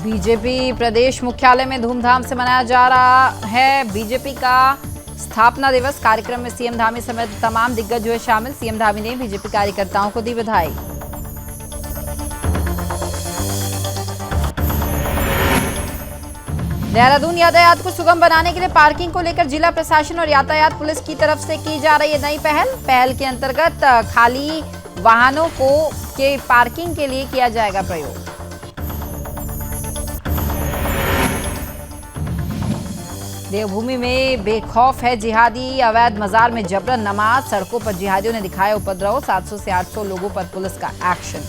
BJP प्रदेश मुख्यालय में धूमधाम से मनाया जा रहा है बीजेपी का स्थापना दिवस। कार्यक्रम में सीएम धामी समेत तमाम दिग्गज हुए शामिल। सीएम धामी ने बीजेपी कार्यकर्ताओं को दी बधाई। देहरादून यातायात को सुगम बनाने के लिए पार्किंग को लेकर जिला प्रशासन और यातायात पुलिस की तरफ से की जा रही है नई पहल के अंतर्गत खाली वाहनों के पार्किंग के लिए किया जाएगा प्रयोग। देवभूमि में बेखौफ है जिहादी, अवैध मजार में जबरन नमाज, सड़कों पर जिहादियों ने दिखाया उपद्रव। 700 से 800 लोगों पर पुलिस का एक्शन।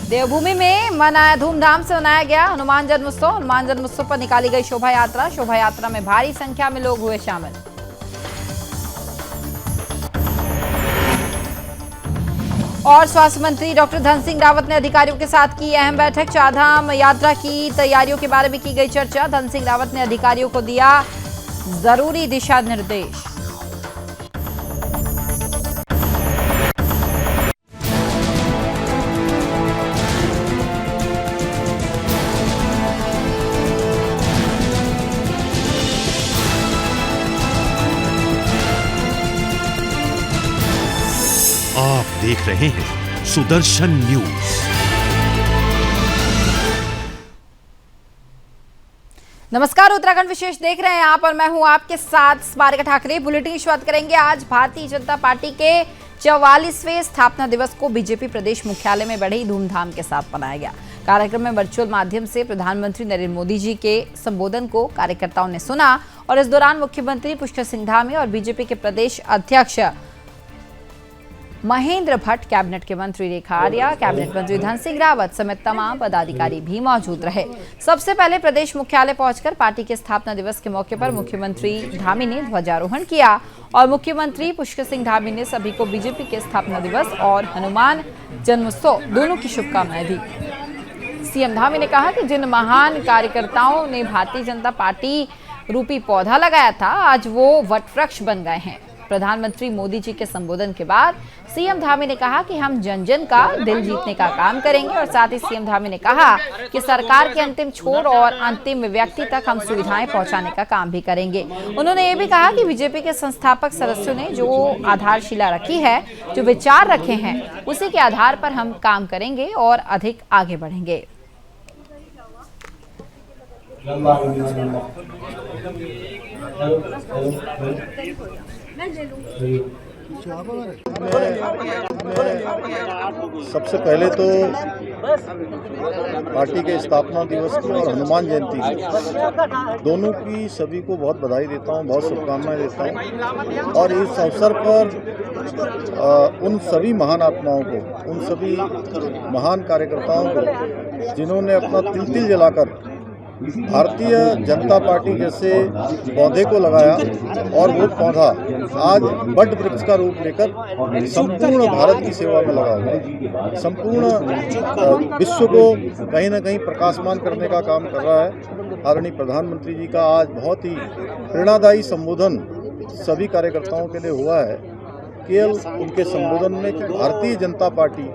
देवभूमि में धूमधाम से मनाया गया हनुमान जन्मोत्सव। हनुमान जन्मोत्सव पर निकाली गई शोभा यात्रा में भारी संख्या में लोग हुए शामिल। और स्वास्थ्य मंत्री डॉक्टर धन सिंह रावत ने अधिकारियों के साथ की अहम बैठक। चारधाम यात्रा की तैयारियों के बारे में की गई चर्चा। धन सिंह रावत ने अधिकारियों को दिया जरूरी दिशा निर्देश। आप देख रहे हैं सुदर्शन न्यूज। नमस्कार, उत्तराखंड विशेष देख रहे हैं आप और मैं हूं आपके साथ स्मारिका ठाकरे। बुलेटिन की शुरुआत करेंगे। आज भारतीय जनता पार्टी के 44वें स्थापना दिवस को बीजेपी प्रदेश मुख्यालय में बड़े धूमधाम के साथ मनाया गया। कार्यक्रम में वर्चुअल माध्यम से प्रधानमंत्री नरेंद्र मोदी जी के संबोधन को कार्यकर्ताओं ने सुना और इस दौरान मुख्यमंत्री पुष्कर सिंह धामी और बीजेपी के प्रदेश अध्यक्ष महेंद्र भट्ट, कैबिनेट के मंत्री रेखा आर्या, कैबिनेट मंत्री धन सिंह रावत समेत तमाम पदाधिकारी भी मौजूद रहे। सबसे पहले प्रदेश मुख्यालय पहुंचकर पार्टी के स्थापना दिवस के मौके पर मुख्यमंत्री धामी ने ध्वजारोहण किया और मुख्यमंत्री पुष्कर सिंह धामी ने सभी को बीजेपी के स्थापना दिवस और हनुमान जन्मोत्सव दोनों की शुभकामनाएं दी। सीएम धामी ने कहा कि जिन महान कार्यकर्ताओं ने भारतीय जनता पार्टी रूपी पौधा लगाया था, आज वो वटवृक्ष बन गए हैं। प्रधानमंत्री मोदी जी के संबोधन के बाद सीएम धामी ने कहा कि हम जन जन का दिल जीतने का काम करेंगे और साथ ही सीएम धामी ने कहा कि सरकार के अंतिम छोर और अंतिम व्यक्ति तक हम सुविधाएं पहुंचाने का काम भी करेंगे। उन्होंने ये भी कहा कि बीजेपी के संस्थापक सदस्यों ने जो आधारशिला रखी है, जो विचार रखे हैं, उसी के आधार पर हम काम करेंगे और अधिक आगे बढ़ेंगे। सबसे पहले तो पार्टी के स्थापना दिवस की और हनुमान जयंती की दोनों की सभी को बहुत बधाई देता हूं, बहुत शुभकामनाएं देता हूं। और इस अवसर पर उन सभी महान आत्माओं को, उन सभी महान कार्यकर्ताओं को जिन्होंने अपना तिल जलाकर भारतीय जनता पार्टी जैसे पौधे को लगाया और वो पौधा आज बट वृक्ष का रूप लेकर संपूर्ण भारत की सेवा में लगा हुआ है, संपूर्ण विश्व को कहीं ना कहीं प्रकाशमान करने का काम कर रहा है। आदरणीय प्रधानमंत्री जी का आज बहुत ही प्रेरणादायी संबोधन सभी कार्यकर्ताओं के लिए हुआ है। केवल उनके संबोधन में कि भारतीय जनता पार्टी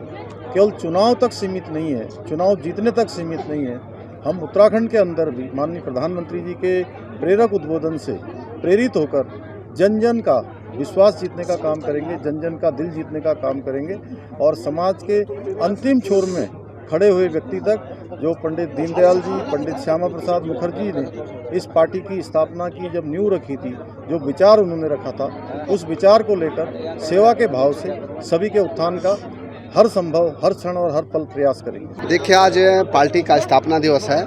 केवल चुनाव तक सीमित नहीं है, चुनाव जीतने तक सीमित नहीं है। हम उत्तराखंड के अंदर भी माननीय प्रधानमंत्री जी के प्रेरक उद्बोधन से प्रेरित होकर जन जन का विश्वास जीतने का काम करेंगे, जन जन का दिल जीतने का काम करेंगे और समाज के अंतिम छोर में खड़े हुए व्यक्ति तक, जो पंडित दीनदयाल जी, पंडित श्यामा प्रसाद मुखर्जी ने इस पार्टी की स्थापना की जब नींव रखी थी, जो विचार उन्होंने रखा था, उस विचार को लेकर सेवा के भाव से सभी के उत्थान का हर संभव, हर क्षण और हर पल प्रयास करेंगे। देखिए, आज पार्टी का स्थापना दिवस है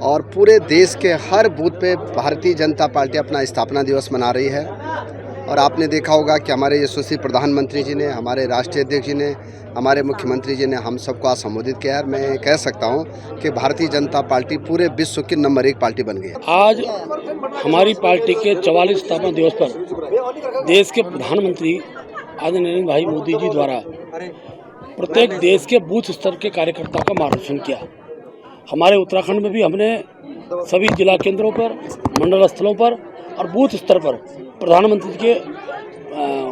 और पूरे देश के हर बूथ पे भारतीय जनता पार्टी अपना स्थापना दिवस मना रही है। और आपने देखा होगा कि हमारे यशस्वी प्रधानमंत्री जी ने, हमारे राष्ट्रीय अध्यक्ष जी ने, हमारे मुख्यमंत्री जी ने हम सबको आज संबोधित किया है। मैं कह सकता हूं कि भारतीय जनता पार्टी पूरे विश्व की नंबर 1 पार्टी बन गई है। आज हमारी पार्टी के 44 स्थापना दिवस पर देश के प्रधानमंत्री आदरणीय नरेंद्र भाई मोदी जी द्वारा प्रत्येक देश के बूथ स्तर के कार्यकर्ताओं का मार्गदर्शन किया। हमारे उत्तराखंड में भी हमने सभी जिला केंद्रों पर, मंडल स्थलों पर और बूथ स्तर पर प्रधानमंत्री के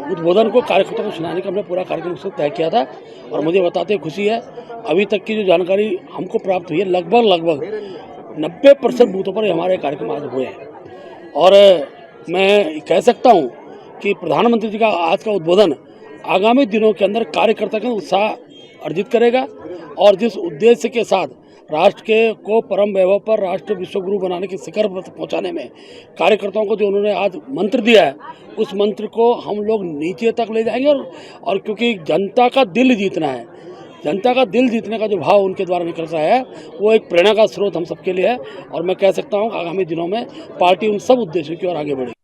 उद्बोधन को कार्यकर्ताओं को सुनाने का हमने पूरा कार्यक्रम उससे तय किया था। और मुझे बताते हुए खुशी है, अभी तक की जो जानकारी हमको प्राप्त हुई है, लगभग 90% बूथों पर हमारे कार्यक्रम आज हुए हैं। और मैं कह सकता हूं कि प्रधानमंत्री जी का आज का उद्बोधन आगामी दिनों के अंदर कार्यकर्ता का उत्साह अर्जित करेगा और जिस उद्देश्य के साथ राष्ट्र को परम वैभव पर राष्ट्र विश्वगुरु बनाने के शिखर पर पहुंचाने में कार्यकर्ताओं को जो उन्होंने आज मंत्र दिया है, उस मंत्र को हम लोग नीचे तक ले जाएंगे। और क्योंकि जनता का दिल जीतना है, जनता का दिल जीतने का जो भाव उनके द्वारा निकल रहा है, वो एक प्रेरणा का स्रोत हम सबके लिए है। और मैं कह सकता हूँ आगामी दिनों में पार्टी उन सब उद्देश्यों की ओर आगे बढ़ेगी।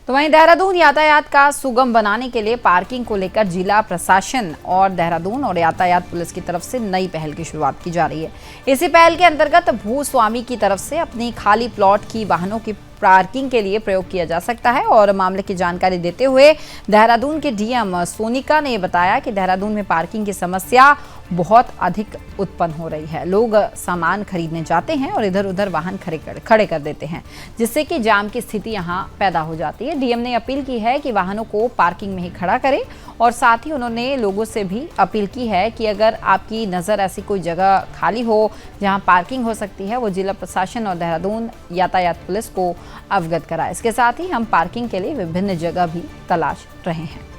तो वहीं देहरादून यातायात का सुगम बनाने के लिए पार्किंग को लेकर जिला प्रशासन और देहरादून और यातायात पुलिस की तरफ से नई पहल की शुरुआत की जा रही है। इसी पहल के अंतर्गत भूस्वामी की तरफ से अपनी खाली प्लॉट की वाहनों की पार्किंग के लिए प्रयोग किया जा सकता है। और मामले की जानकारी देते हुए देहरादून के डीएम सोनिका ने बताया कि देहरादून में पार्किंग की समस्या बहुत अधिक उत्पन्न हो रही है। लोग सामान खरीदने जाते हैं और इधर उधर वाहन खड़े कर देते हैं, जिससे कि जाम की स्थिति यहां पैदा हो जाती है। डीएम ने अपील की है कि वाहनों को पार्किंग में ही खड़ा करें और साथ ही उन्होंने लोगों से भी अपील की है कि अगर आपकी नज़र ऐसी कोई जगह खाली हो जहां पार्किंग हो सकती है, वो जिला प्रशासन और देहरादून यातायात पुलिस को अवगत कराए। इसके साथ ही हम पार्किंग के लिए विभिन्न जगह भी तलाश रहे हैं।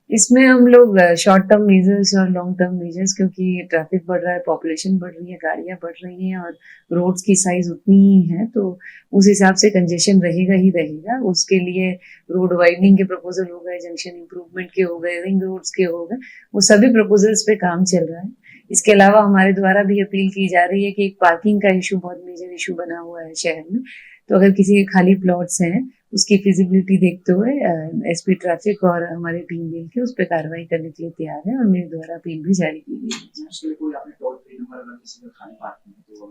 इसमें हम लोग शॉर्ट टर्म मेजर्स और लॉन्ग टर्म मेजर्स, क्योंकि ट्रैफिक बढ़ रहा है, पॉपुलेशन बढ़ रही है, गाड़ियां बढ़ रही हैं और रोड्स की साइज उतनी ही है, तो उस हिसाब से कंजेशन रहेगा ही रहेगा। उसके लिए रोड वाइडनिंग के प्रपोजल हो गए, जंक्शन इंप्रूवमेंट के हो गए, रिंग रोड्स के हो गए, वो सभी प्रपोजल्स पे काम चल रहा है। इसके अलावा हमारे द्वारा भी अपील की जा रही है कि एक पार्किंग का इशू बहुत मेजर इशू बना हुआ है शहर में, तो अगर किसी के खाली प्लॉट्स हैं उसकी फिजिबिलिटी देखते हुए एसपी ट्रैफिक और हमारी टीम मिलकर उस पर कार्रवाई करने के लिए तैयार है और मेरे द्वारा अपील भी जारी की गई है।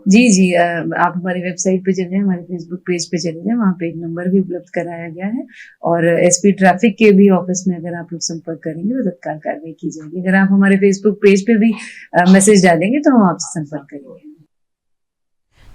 जी, आप हमारी वेबसाइट पे चले जाएं, हमारे फेसबुक पेज पे चले जाएं, वहाँ पे एक नंबर भी उपलब्ध कराया गया है और एसपी ट्रैफिक के भी ऑफिस में अगर आप लोग संपर्क करेंगे तो तत्काल कार्रवाई की जाएगी। अगर आप हमारे फेसबुक पेज पे भी मैसेज डालेंगे तो हम आपसे संपर्क करेंगे।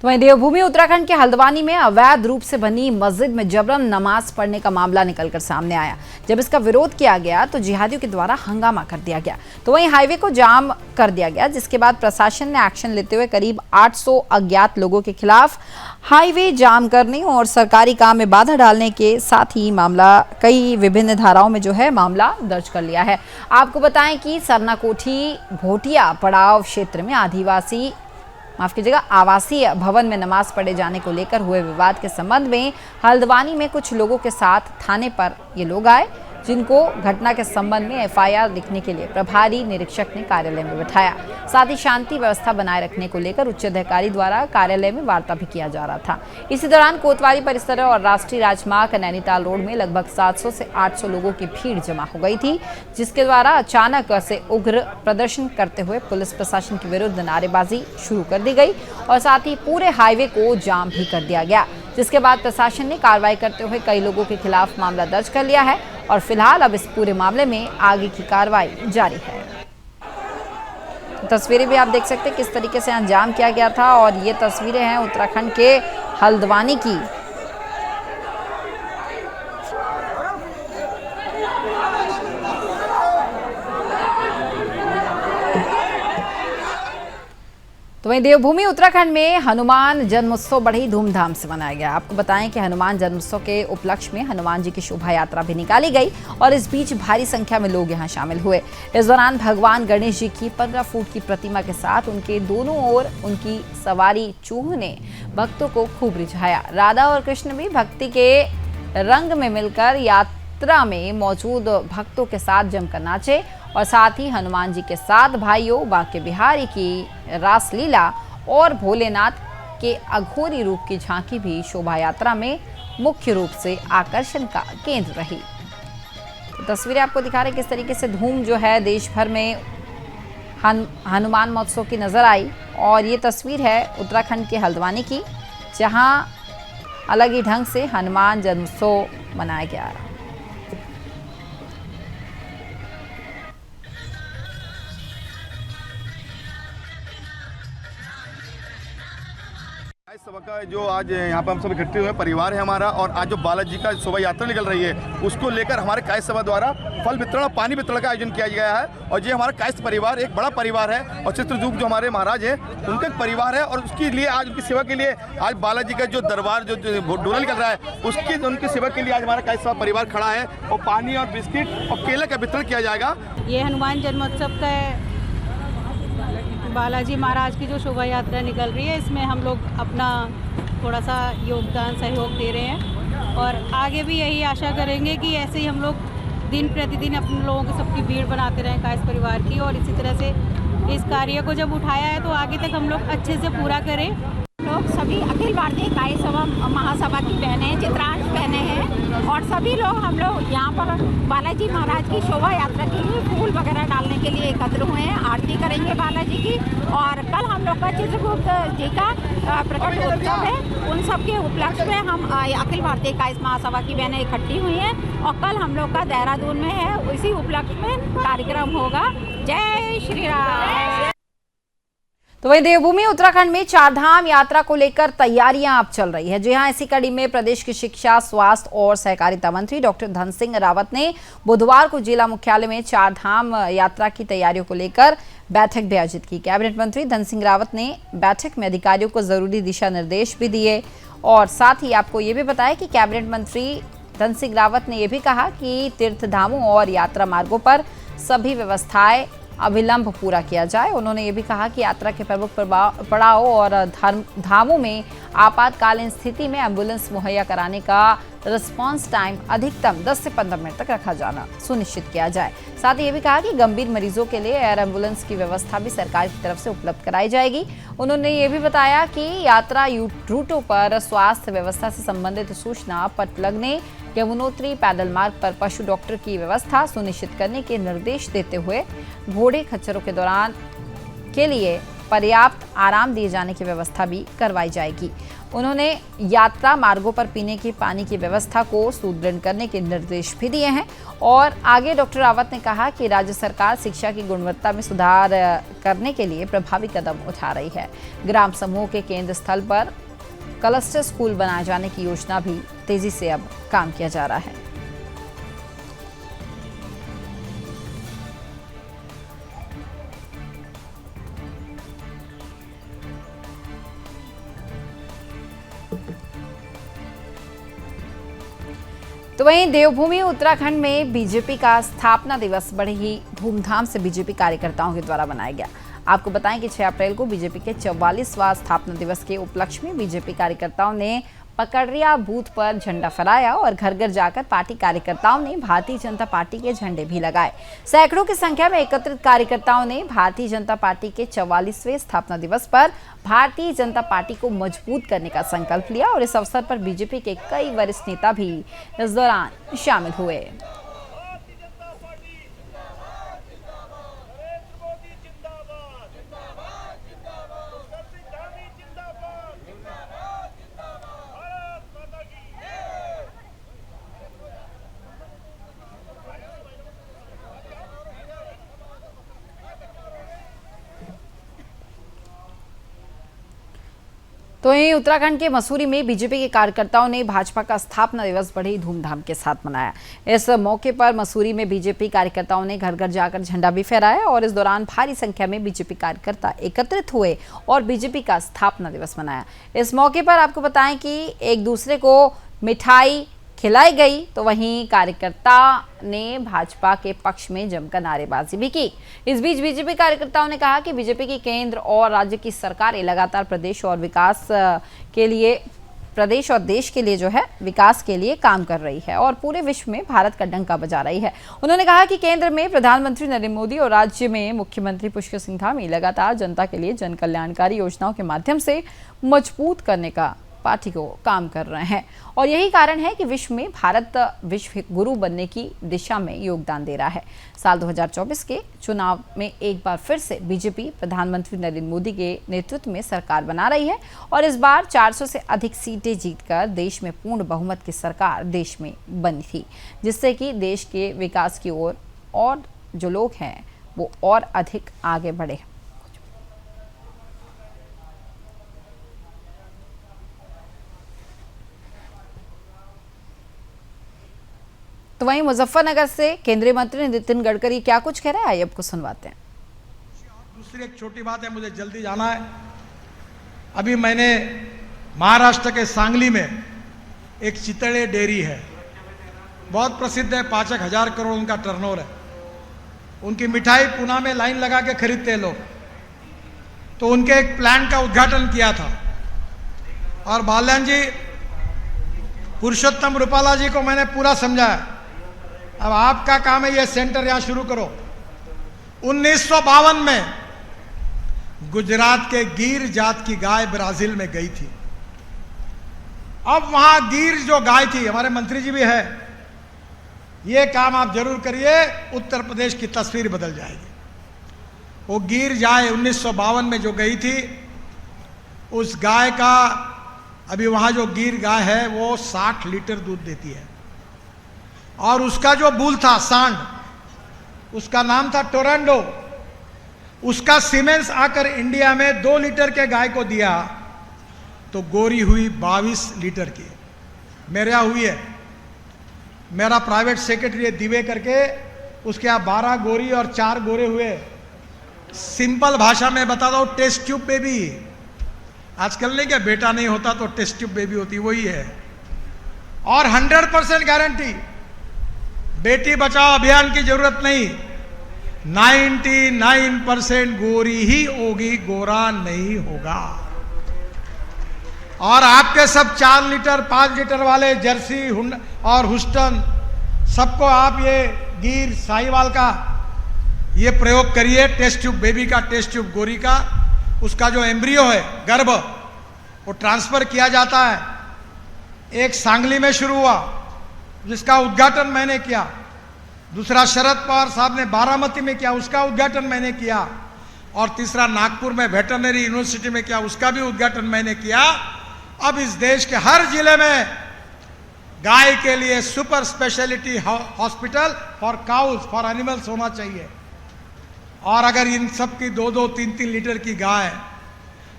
तो वहीं देवभूमि उत्तराखंड के हल्द्वानी में अवैध रूप से बनी मस्जिद में जबरन नमाज पढ़ने का मामला निकलकर सामने आया। जब इसका विरोध किया गया तो जिहादियों के द्वारा हंगामा कर दिया गया, तो वहीं हाईवे को जाम कर दिया गया, जिसके बाद प्रशासन ने एक्शन लेते हुए करीब 800 अज्ञात लोगों के खिलाफ हाईवे जाम करने और सरकारी काम में बाधा डालने के साथ ही मामला कई विभिन्न धाराओं में जो है मामला दर्ज कर लिया है। आपको बताएं कि सरनाकोठी भोटिया पड़ाव क्षेत्र में आवासीय भवन में नमाज पढ़े जाने को लेकर हुए विवाद के संबंध में हल्द्वानी में कुछ लोगों के साथ थाने पर ये लोग आए, जिनको घटना के संबंध में एफआईआर लिखने के लिए प्रभारी निरीक्षक ने कार्यालय में बिठाया। साथ ही शांति व्यवस्था बनाए रखने को लेकर उच्च अधिकारी द्वारा कार्यालय में वार्ता भी किया जा रहा था। इसी दौरान कोतवाली परिसर और राष्ट्रीय राजमार्ग नैनीताल रोड में लगभग 700 से 800 लोगों की भीड़ जमा हो गई थी, जिसके द्वारा अचानक से उग्र प्रदर्शन करते हुए पुलिस प्रशासन के विरुद्ध नारेबाजी शुरू कर दी गई और साथ ही पूरे हाईवे को जाम भी कर दिया गया, जिसके बाद प्रशासन ने कार्रवाई करते हुए कई लोगों के खिलाफ मामला दर्ज कर लिया है और फिलहाल अब इस पूरे मामले में आगे की कार्रवाई जारी है। तस्वीरें भी आप देख सकते हैं किस तरीके से अंजाम किया गया था और ये तस्वीरें हैं उत्तराखंड के हल्द्वानी की। तो वहीं देवभूमि उत्तराखंड में हनुमान जन्मोत्सव बड़ी धूमधाम से मनाया गया। आपको बताएं कि हनुमान जन्मोत्सव के उपलक्ष्य में हनुमान जी की शोभा यात्रा भी निकाली गई और इस बीच भारी संख्या में लोग यहां शामिल हुए। इस दौरान भगवान गणेश जी की 15 फुट की प्रतिमा के साथ उनके दोनों ओर उनकी सवारी चूह ने भक्तों को खूब रिझाया। राधा और कृष्ण भी भक्ति के रंग में मिलकर यात्रा में मौजूद भक्तों के साथ जमकर नाचे और साथ ही हनुमान जी के 7 भाइयों बांके बिहारी की रासलीला और भोलेनाथ के अघोरी रूप की झांकी भी शोभा यात्रा में मुख्य रूप से आकर्षण का केंद्र रही। तो तस्वीरें आपको दिखा रहे किस तरीके से धूम जो है देश भर में हनुमान महोत्सव की नजर आई और ये तस्वीर है उत्तराखंड के हल्द्वानी की, जहां अलग ही ढंग से हनुमान जन्मोत्सव मनाया गया। सभा का जो आज यहाँ पर हम सब इकट्ठे हुए परिवार है हमारा, और आज जो बालाजी का शोभा यात्रा निकल रही है उसको लेकर हमारे कायस्थ सभा द्वारा फल वितरण और पानी वितरण का आयोजन किया गया है। और ये हमारा कायस्थ परिवार एक बड़ा परिवार है, और चित्रदूप जो हमारे महाराज हैं उनका एक परिवार है, और उसके लिए आज उनकी सेवा के लिए आज बालाजी का जो दरबार जो डोला निकल रहा है उसकी उनकी सेवा के लिए आज हमारा कायस्थ सभा परिवार खड़ा है, और पानी और बिस्किट और केला का वितरण किया जाएगा। ये हनुमान जन्मोत्सव का बालाजी महाराज की जो शोभा यात्रा निकल रही है, इसमें हम लोग अपना थोड़ा सा योगदान सहयोग दे रहे हैं, और आगे भी यही आशा करेंगे कि ऐसे ही हम लोग दिन प्रतिदिन अपने लोगों की सबकी भीड़ बनाते रहें कायस्थ परिवार की, और इसी तरह से इस कार्य को जब उठाया है तो आगे तक हम लोग अच्छे से पूरा करें। लोग सभी अखिल भारतीय कायस्थ सभा महासभा की बहनें, चित्रांश बहनें हैं, और सभी लोग हम लोग यहाँ पर बालाजी महाराज की शोभा यात्रा के लिए फूल वगैरह डालने के लिए एकत्र हुए हैं। आरती करेंगे बालाजी की, और कल हम लोग का चित्रगुप्त जी का प्रकट उत्सव है। उन सब के उपलक्ष्य में हम अखिल भारतीय कायस्थ महासभा की बहनें इकट्ठी हुई हैं, और कल हम लोग का देहरादून में है, उसी उपलक्ष्य में कार्यक्रम होगा। जय श्री राम। तो वहीं देवभूमि उत्तराखंड में चारधाम यात्रा को लेकर तैयारियां अब चल रही है। जी हां, इसी कड़ी में प्रदेश की शिक्षा, स्वास्थ्य और सहकारिता मंत्री डॉक्टर धन सिंह रावत ने बुधवार को जिला मुख्यालय में चारधाम यात्रा की तैयारियों को लेकर बैठक भी आयोजित की। कैबिनेट मंत्री धन सिंह रावत ने बैठक में अधिकारियों को जरूरी दिशा निर्देश भी दिए, और साथ ही आपको ये भी बताया कि कैबिनेट मंत्री धन सिंह रावत ने यह भी कहा कि तीर्थधामों और यात्रा मार्गों पर सभी व्यवस्थाएं अविलंब पूरा किया जाए। उन्होंने ये भी कहा कि यात्रा के प्रमुख पड़ाव और धामों में आपातकालीन स्थिति में एम्बुलेंस मुहैया कराने का रिस्पांस टाइम अधिकतम 10 से 15 मिनट तक रखा जाना सुनिश्चित किया जाए। साथ ही ये भी कहा कि गंभीर मरीजों के लिए एयर एम्बुलेंस की व्यवस्था भी सरकार की तरफ से उपलब्ध कराई जाएगी। उन्होंने ये भी बताया कि यात्रा रूटों पर स्वास्थ्य व्यवस्था से संबंधित सूचना पट लगने, यमुनोत्री पैदल मार्ग पर पशु डॉक्टर की व्यवस्था सुनिश्चित करने के निर्देश देते हुए घोड़े खच्चरों के दौरान के लिए पर्याप्त आराम दिए जाने की व्यवस्था भी करवाई जाएगी। उन्होंने यात्रा मार्गों पर पीने के पानी की व्यवस्था को सुदृढ़ करने के निर्देश भी दिए हैं। और आगे डॉक्टर रावत ने कहा कि राज्य सरकार शिक्षा की गुणवत्ता में सुधार करने के लिए प्रभावी कदम उठा रही है। ग्राम समूह के केंद्र स्थल पर क्लस्टर स्कूल बनाए जाने की योजना भी तेजी से अब काम किया जा रहा है। तो वहीं देवभूमि उत्तराखंड में बीजेपी का स्थापना दिवस बड़े ही धूमधाम से बीजेपी कार्यकर्ताओं के द्वारा मनाया गया। आपको बताएं कि 6 अप्रैल को बीजेपी के 44वां स्थापना दिवस के उपलक्ष्य में बीजेपी कार्यकर्ताओं ने पकड़िया बूथ पर झंडा फहराया, और घर घर जाकर पार्टी कार्यकर्ताओं ने भारतीय जनता पार्टी के झंडे भी लगाए। सैकड़ों की संख्या में एकत्रित कार्यकर्ताओं ने भारतीय जनता पार्टी के 44वें स्थापना दिवस पर भारतीय जनता पार्टी को मजबूत करने का संकल्प लिया, और इस अवसर पर बीजेपी के कई वरिष्ठ नेता भी इस दौरान शामिल हुए। तो वहीं उत्तराखंड के मसूरी में बीजेपी के कार्यकर्ताओं ने भाजपा का स्थापना दिवस बड़े ही धूमधाम के साथ मनाया। इस मौके पर मसूरी में बीजेपी कार्यकर्ताओं ने घर घर जाकर झंडा भी फहराया, और इस दौरान भारी संख्या में बीजेपी कार्यकर्ता एकत्रित हुए और बीजेपी का स्थापना दिवस मनाया। इस मौके पर आपको बताएं कि एक दूसरे को मिठाई खिलाई गई, तो वहीं कार्यकर्ता ने भाजपा के पक्ष में जमकर नारेबाजी भी की। इस बीच बीजेपी कार्यकर्ताओं ने कहा कि बीजेपी की केंद्र और राज्य की सरकारें लगातार प्रदेश और देश के लिए जो है विकास के लिए काम कर रही है, और पूरे विश्व में भारत का डंका बजा रही है। उन्होंने कहा कि केंद्र में प्रधानमंत्री नरेंद्र मोदी और राज्य में मुख्यमंत्री पुष्कर सिंह धामी लगातार जनता के लिए जन कल्याणकारी योजनाओं के माध्यम से मजबूत करने का पार्टी को काम कर रहे हैं, और यही कारण है कि विश्व में भारत विश्व गुरु बनने की दिशा में योगदान दे रहा है। साल 2024 के चुनाव में एक बार फिर से बीजेपी प्रधानमंत्री नरेंद्र मोदी के नेतृत्व में सरकार बना रही है, और इस बार 400 से अधिक सीटें जीतकर देश में पूर्ण बहुमत की सरकार देश में बनी थी, जिससे कि देश के विकास की ओर और जो लोग हैं वो और अधिक आगे बढ़े। वहीं मुजफ्फरनगर से केंद्रीय मंत्री नितिन गडकरी क्या कुछ कह रहे हैं, आइए आपको सुनवाते हैं। दूसरी एक छोटी बात है, मुझे जल्दी जाना है। अभी मैंने महाराष्ट्र के सांगली में एक चितड़े डेयरी है, बहुत प्रसिद्ध है, 5,000 करोड़ उनका टर्नओवर है। उनकी मिठाई पुणे में लाइन लगा के खरीदते हैं लोग। तो उनके एक प्लांट का उद्घाटन किया था और बाल्यान जी, पुरुषोत्तम रूपाला जी को मैंने पूरा समझाया, अब आपका काम है ये सेंटर यहां शुरू करो। 1952 में गुजरात के गिर जात की गाय ब्राजील में गई थी। अब वहां गिर जो गाय थी, हमारे मंत्री जी भी है, ये काम आप जरूर करिए, उत्तर प्रदेश की तस्वीर बदल जाएगी। वो गिर गाय 1952 में जो गई थी, उस गाय का अभी वहां जो गिर गाय है वो 60 लीटर दूध देती है। और उसका जो बुल था, सांड, उसका नाम था टोरंडो। उसका सीमेंस आकर इंडिया में 2 लीटर के गाय को दिया तो गोरी हुई 22 लीटर की। मेरे यहाँ हुई है, मेरा प्राइवेट सेक्रेटरी है दिवे करके, उसके यहाँ 12 गोरी और 4 गोरे हुए। सिंपल भाषा में बता दो, टेस्ट ट्यूब बेबी। आजकल नहीं क्या, बेटा नहीं होता तो टेस्ट ट्यूब बेबी होती, वही है। और 100% गारंटी, बेटी बचाओ अभियान की जरूरत नहीं, 99% गोरी ही होगी, गोरा नहीं होगा। और आपके सब 4 लीटर 5 लीटर वाले जर्सी और हुस्टन, सबको आप ये गिर साहिवाल का ये प्रयोग करिए, टेस्ट ट्यूब बेबी का, टेस्ट ट्यूब गोरी का। उसका जो एम्ब्रियो है, गर्भ, वो ट्रांसफर किया जाता है। एक सांगली में शुरू हुआ जिसका उद्घाटन मैंने किया, दूसरा शरद पवार साहब ने बारामती में किया, उसका उद्घाटन मैंने किया, और तीसरा नागपुर में वेटरनरी यूनिवर्सिटी में किया, उसका भी उद्घाटन मैंने किया। अब इस देश के हर जिले में गाय के लिए super speciality hospital for cows, for animals होना चाहिए। और अगर इन सब की 2-2, 3-3 लीटर की गाय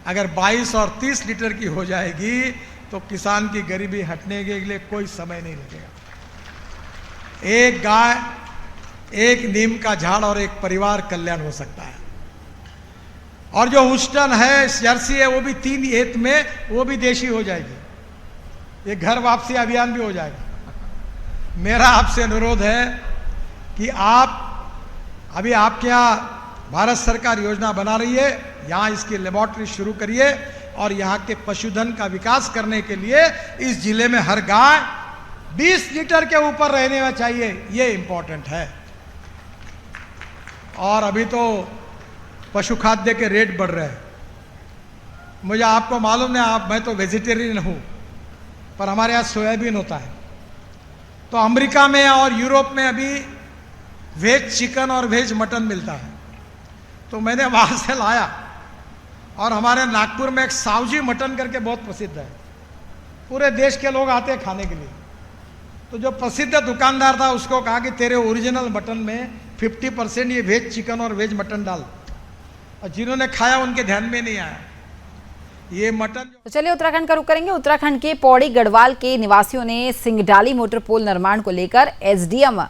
अगर 22 और 30 लीटर की हो जाएगी तो किसान की गरीबी हटने के लिए कोई समय नहीं लगेगा। एक गाय, एक नीम का झाड़ और एक परिवार कल्याण हो सकता है। और जो हुस्टन है, जर्सी है, वो भी 3 एत में वो भी देशी हो जाएगी। ये घर वापसी अभियान भी हो जाएगा। मेरा आपसे अनुरोध है कि आप अभी आपके यहाँ भारत सरकार योजना बना रही है, यहाँ इसकी लेबोरेटरी शुरू करिए और यहाँ के पशुधन का विकास करने के लिए इस जिले में हर गाय 20 लीटर के ऊपर रहने में चाहिए, ये इंपॉर्टेंट है। और अभी तो पशु खाद्य के रेट बढ़ रहे हैं। मुझे आपको मालूम नहीं, मैं तो वेजिटेरियन हूँ, पर हमारे यहाँ सोयाबीन होता है। तो अमेरिका में और यूरोप में अभी वेज चिकन और वेज मटन मिलता है, तो मैंने वहाँ से लाया। और हमारे नागपुर में एक सावजी मटन करके बहुत प्रसिद्ध है, पूरे देश के लोग आते हैं खाने के लिए। तो जो प्रसिद्ध दुकानदार था उसको कहा कि तेरे ओरिजिनल मटन में 50% ये वेज चिकन और वेज मटन डाल। और जिन्होंने खाया उनके ध्यान में नहीं आया ये मटन। तो चलिए उत्तराखंड का रुख करेंगे। उत्तराखंड के पौड़ी गढ़वाल के निवासियों ने सिंगडाली मोटर पुल निर्माण को लेकर एसडीएम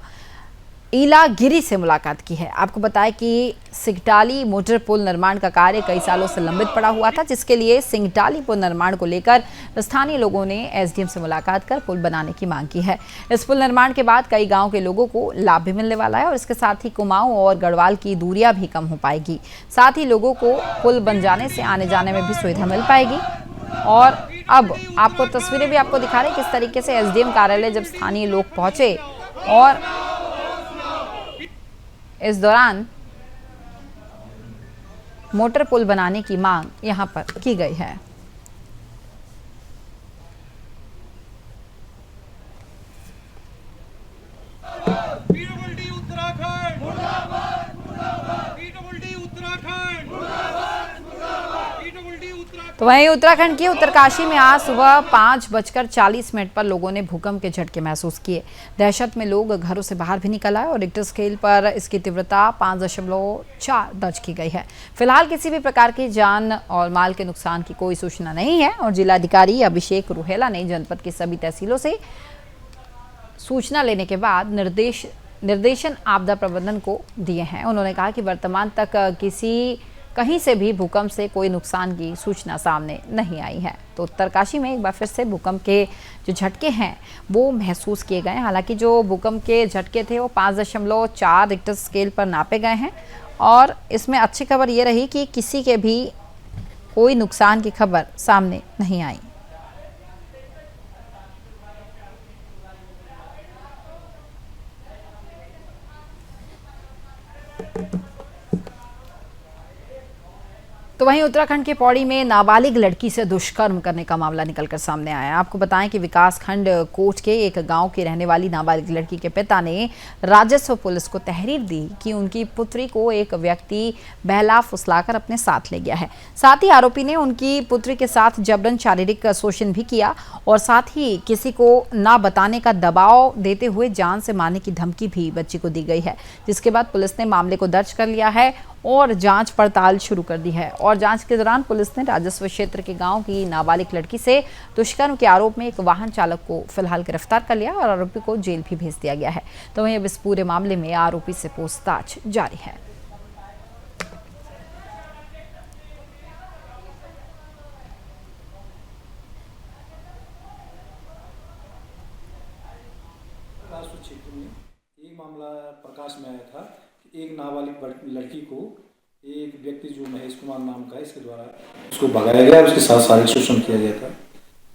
ईला गिरी से मुलाकात की है। आपको बताएं कि सिंगडाली मोटर पुल निर्माण का कार्य कई सालों से लंबित पड़ा हुआ था, जिसके लिए सिंगडाली पुल निर्माण को लेकर स्थानीय लोगों ने एसडीएम से मुलाकात कर पुल बनाने की मांग की है। इस पुल निर्माण के बाद कई गांव के लोगों को लाभ भी मिलने वाला है और इसके साथ ही कुमाऊं और गढ़वाल की दूरियां भी कम हो पाएगी। साथ ही लोगों को पुल बन जाने से आने जाने में भी सुविधा मिल पाएगी। और अब आपको तस्वीरें भी आपको दिखा रहे किस तरीके से एसडीएम कार्यालय जब स्थानीय लोग पहुंचे और इस दौरान मोटर पुल बनाने की मांग यहां पर की गई है। तो वहीं उत्तराखंड की उत्तरकाशी में आज सुबह 5:40 पर लोगों ने भूकंप के झटके महसूस किए। दहशत में लोग घरों से बाहर भी निकल आए और रिक्टर स्केल पर इसकी तीव्रता 5.4 दर्ज की गई है। फिलहाल किसी भी प्रकार की जान और माल के नुकसान की कोई सूचना नहीं है और जिलाधिकारी अभिषेक रुहेला ने जनपद की सभी तहसीलों से सूचना लेने के बाद निर्देशन आपदा प्रबंधन को दिए हैं। उन्होंने कहा कि वर्तमान तक कहीं से भी भूकंप से कोई नुकसान की सूचना सामने नहीं आई है। तो उत्तरकाशी में एक बार फिर से भूकंप के जो झटके हैं वो महसूस किए गए। हालांकि जो भूकंप के झटके थे वो 5.4 रिक्टर स्केल पर नापे गए हैं और इसमें अच्छी खबर ये रही कि किसी के भी कोई नुकसान की खबर सामने नहीं आई। तो वहीं उत्तराखंड के पौड़ी में नाबालिग लड़की से दुष्कर्म करने का मामला निकलकर सामने आया। आपको बताएं कि विकासखंड कोट के एक गांव की रहने वाली नाबालिग लड़की के पिता ने राजस्व पुलिस को तहरीर दी कि उनकी पुत्री को एक व्यक्ति बहला फुसलाकर अपने साथ ले गया है। साथ ही आरोपी ने उनकी पुत्री के साथ जबरन शारीरिक शोषण भी किया और साथ ही किसी को ना बताने का दबाव देते हुए जान से मारने की धमकी भी बच्ची को दी गई है, जिसके बाद पुलिस ने मामले को दर्ज कर लिया है और जांच पड़ताल शुरू कर दी है। और जांच के दौरान पुलिस ने राजस्व क्षेत्र के गांव की नाबालिग लड़की से दुष्कर्म के आरोप में एक वाहन चालक को फिलहाल गिरफ्तार कर लिया और आरोपी को जेल भी भेज दिया गया है। तो वहीं अब इस पूरे मामले में आरोपी से पूछताछ जारी है। क्षेत्र में एक मामला प्रकाश में आया था कि एक नाबालिग लड़की को एक व्यक्ति जो महेश कुमार नाम का है इसके द्वारा उसको भगाया गया और उसके साथ शारीरिक शोषण किया गया था,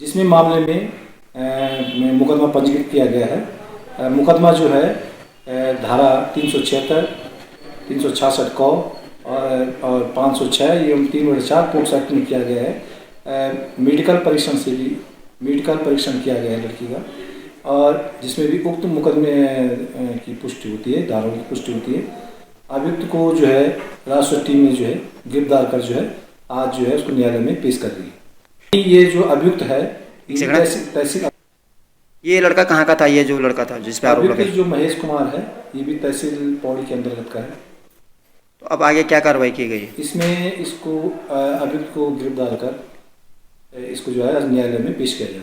जिसमें मामले में मुकदमा पंजीकृत किया गया है। मुकदमा जो है धारा 376, 366 क और 506 एवं 3/4 पोक्सो एक्ट में किया गया है। मेडिकल परीक्षण किया गया है लड़की का और जिसमें भी उक्त मुकदमे की पुष्टि होती है, धाराओं की पुष्टि होती है। अभियुक्त को जो है राजस्व टीम ने जो है गिरफ्तार कर जो है आज जो है उसको न्यायालय में पेश कर दी। ये जो अभियुक्त है तहसील, ये लड़का कहाँ का था? ये जो लड़का था जिस पे आरोप लगा, जो महेश कुमार है, ये भी तहसील पौड़ी के अंतर्गत का है। तो अब आगे क्या कार्रवाई की गई? इसमें इसको अभियुक्त को गिरफ्तार कर इसको जो है न्यायालय में पेश किया जाए।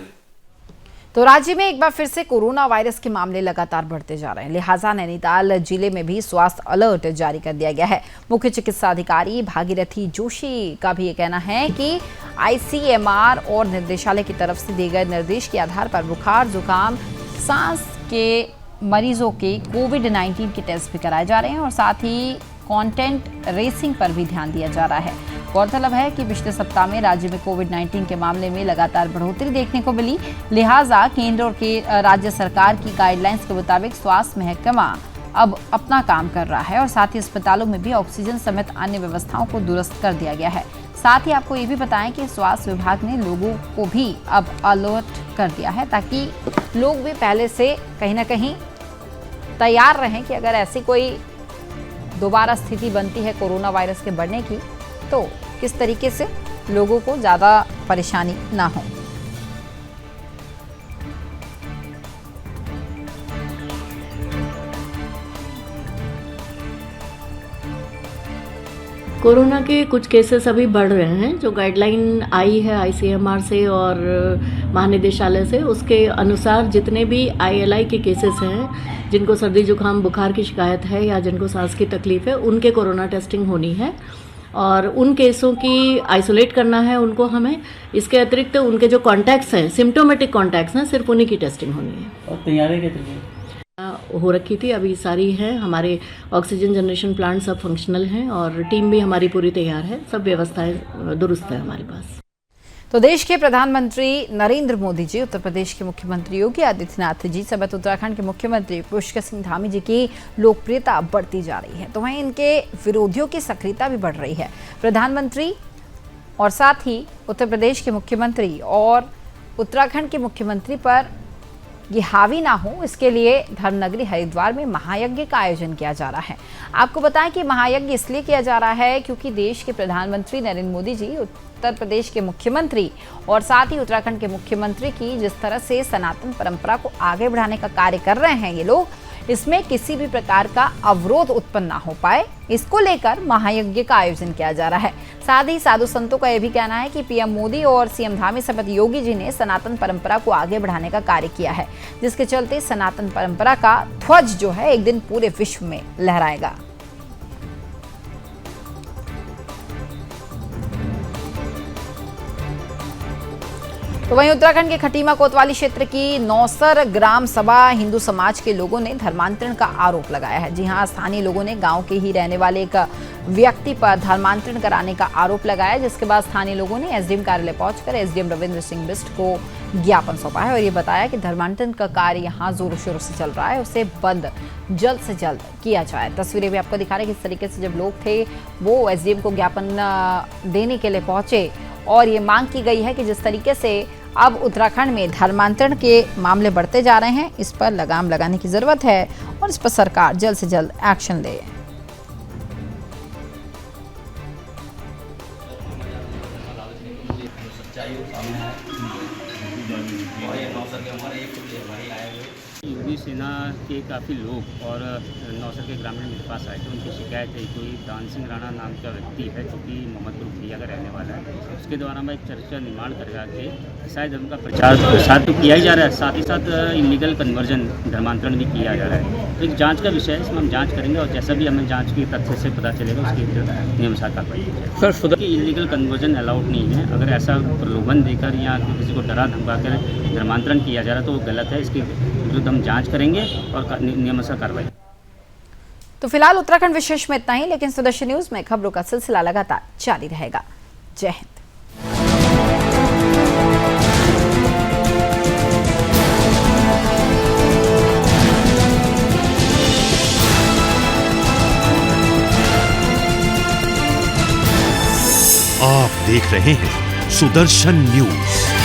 तो राज्य में एक बार फिर से कोरोना वायरस के मामले लगातार बढ़ते जा रहे हैं, लिहाजा नैनीताल जिले में भी स्वास्थ्य अलर्ट जारी कर दिया गया है। मुख्य चिकित्सा अधिकारी भागीरथी जोशी का भी ये कहना है कि ICMR और निर्देशालय की तरफ से दिए गए निर्देश के आधार पर बुखार, जुकाम, सांस के मरीजों के कोविड-19 के टेस्ट भी कराए जा रहे हैं और साथ ही कॉन्टेंट रेसिंग पर भी ध्यान दिया जा रहा है। गौरतलब है कि पिछले सप्ताह में राज्य में कोविड-19 के मामले में लगातार बढ़ोतरी देखने को मिली, लिहाजा केंद्र और राज्य सरकार की गाइडलाइंस के मुताबिक स्वास्थ्य महकमा अब अपना काम कर रहा है और साथ ही अस्पतालों में भी ऑक्सीजन समेत अन्य व्यवस्थाओं को दुरुस्त कर दिया गया है। साथ ही आपको ये भी बताएं कि स्वास्थ्य विभाग ने लोगों को भी अब अलर्ट कर दिया है ताकि लोग भी पहले से कहीं ना कहीं तैयार रहें कि अगर ऐसी कोई दोबारा स्थिति बनती है कोरोना वायरस के बढ़ने की तो किस तरीके से लोगों को ज़्यादा परेशानी ना हो। कोरोना के कुछ केसेस अभी बढ़ रहे हैं। जो गाइडलाइन आई है ICMR से और महानिदेशालय से, उसके अनुसार जितने भी ILI के केसेस हैं, जिनको सर्दी जुकाम बुखार की शिकायत है या जिनको सांस की तकलीफ है, उनके कोरोना टेस्टिंग होनी है और उन केसों की आइसोलेट करना है उनको हमें। इसके अतिरिक्त उनके जो कॉन्टैक्ट्स हैं, सिम्टोमेटिक कॉन्टैक्ट्स हैं, सिर्फ उन्हीं की टेस्टिंग होनी है। और तैयारी कितनी हो रखी थी, अभी सारी है। हमारे ऑक्सीजन जनरेशन प्लांट सब फंक्शनल हैं और टीम भी हमारी पूरी तैयार है, सब व्यवस्थाएं दुरुस्त है हमारे पास। तो देश के प्रधानमंत्री नरेंद्र मोदी जी, उत्तर प्रदेश के मुख्यमंत्री योगी आदित्यनाथ जी समेत उत्तराखंड के मुख्यमंत्री पुष्कर सिंह धामी जी की लोकप्रियता बढ़ती जा रही है, तो वहीं इनके विरोधियों की सक्रियता भी बढ़ रही है। प्रधानमंत्री और साथ ही उत्तर प्रदेश के मुख्यमंत्री और उत्तराखंड के मुख्यमंत्री पर ये हावी ना हो, इसके लिए धर्मनगरी हरिद्वार में महायज्ञ का आयोजन किया जा रहा है। आपको बताएं कि महायज्ञ इसलिए किया जा रहा है क्योंकि देश के प्रधानमंत्री नरेंद्र मोदी जी उत्तर प्रदेश के मुख्यमंत्री और साथ ही उत्तराखंड के मुख्यमंत्री की जिस तरह से सनातन परंपरा को आगे बढ़ाने का कार्य कर रहे हैं ये लोग, इसमें किसी भी प्रकार का अवरोध उत्पन्न ना हो पाए, इसको लेकर महायज्ञ का आयोजन किया जा रहा है। साथ ही साधु संतों का यह भी कहना है कि पीएम मोदी और सीएम धामी समेत योगी जी ने सनातन परंपरा को आगे बढ़ाने का कार्य किया है, जिसके चलते सनातन परंपरा का ध्वज जो है एक दिन पूरे विश्व में लहराएगा। तो वहीं उत्तराखंड के खटीमा कोतवाली क्षेत्र की नौसर ग्राम सभा हिंदू समाज के लोगों ने धर्मांतरण का आरोप लगाया है। जी हां, स्थानीय लोगों ने गांव के ही रहने वाले एक व्यक्ति पर धर्मांतरण कराने का आरोप लगाया, जिसके बाद स्थानीय लोगों ने एसडीएम कार्यालय पहुंचकर एसडीएम रविंद्र सिंह बिष्ट को ज्ञापन सौंपा है और ये बताया कि धर्मांतरण का कार्य यहां जोरों शोरों से चल रहा है, उसे बंद जल्द से जल्द किया जाए। तस्वीरें भी आपको दिखा रहे हैं किस तरीके से जब लोग थे वो एसडीएम को ज्ञापन देने के लिए पहुंचे और ये मांग की गई है कि जिस तरीके से अब उत्तराखंड में धर्मांतरण के मामले बढ़ते जा रहे हैं, इस पर लगाम लगाने की जरूरत है और इस पर सरकार जल्द से जल्द एक्शन ले। योगी सेना के काफ़ी लोग और नौसर के ग्रामीण मेरे पास आए थे। उनकी शिकायत है कोई दान सिंह राणा नाम का व्यक्ति है जो कि मोहम्मदपुर भैया का रहने वाला है। उसके द्वारा मैं एक चर्चा निर्माण करके ईसाई धर्म का प्रचार तो किया ही जा रहा है, साथ ही साथ इलीगल कन्वर्जन धर्मांतरण भी किया जा रहा है। तो एक जाँच का विषय है, इसमें हम जाँच करेंगे और जैसा भी हमें जाँच के तथ्य से पता चलेगा उसके नियमानुसार कार्रवाई की जाएगी। सर, कि इलीगल कन्वर्जन अलाउड नहीं है। अगर ऐसा प्रलोभन देकर या किसी को डरा धमका कर धर्मांतरण किया जा रहा है तो वो गलत है। इसके विरुद्ध हम जांच करेंगे और नियमानुसार कार्रवाई। तो फिलहाल उत्तराखंड विशेष में इतना ही, लेकिन सुदर्शन न्यूज में खबरों का सिलसिला लगातार जारी रहेगा। जय हिंद। आप देख रहे हैं सुदर्शन न्यूज।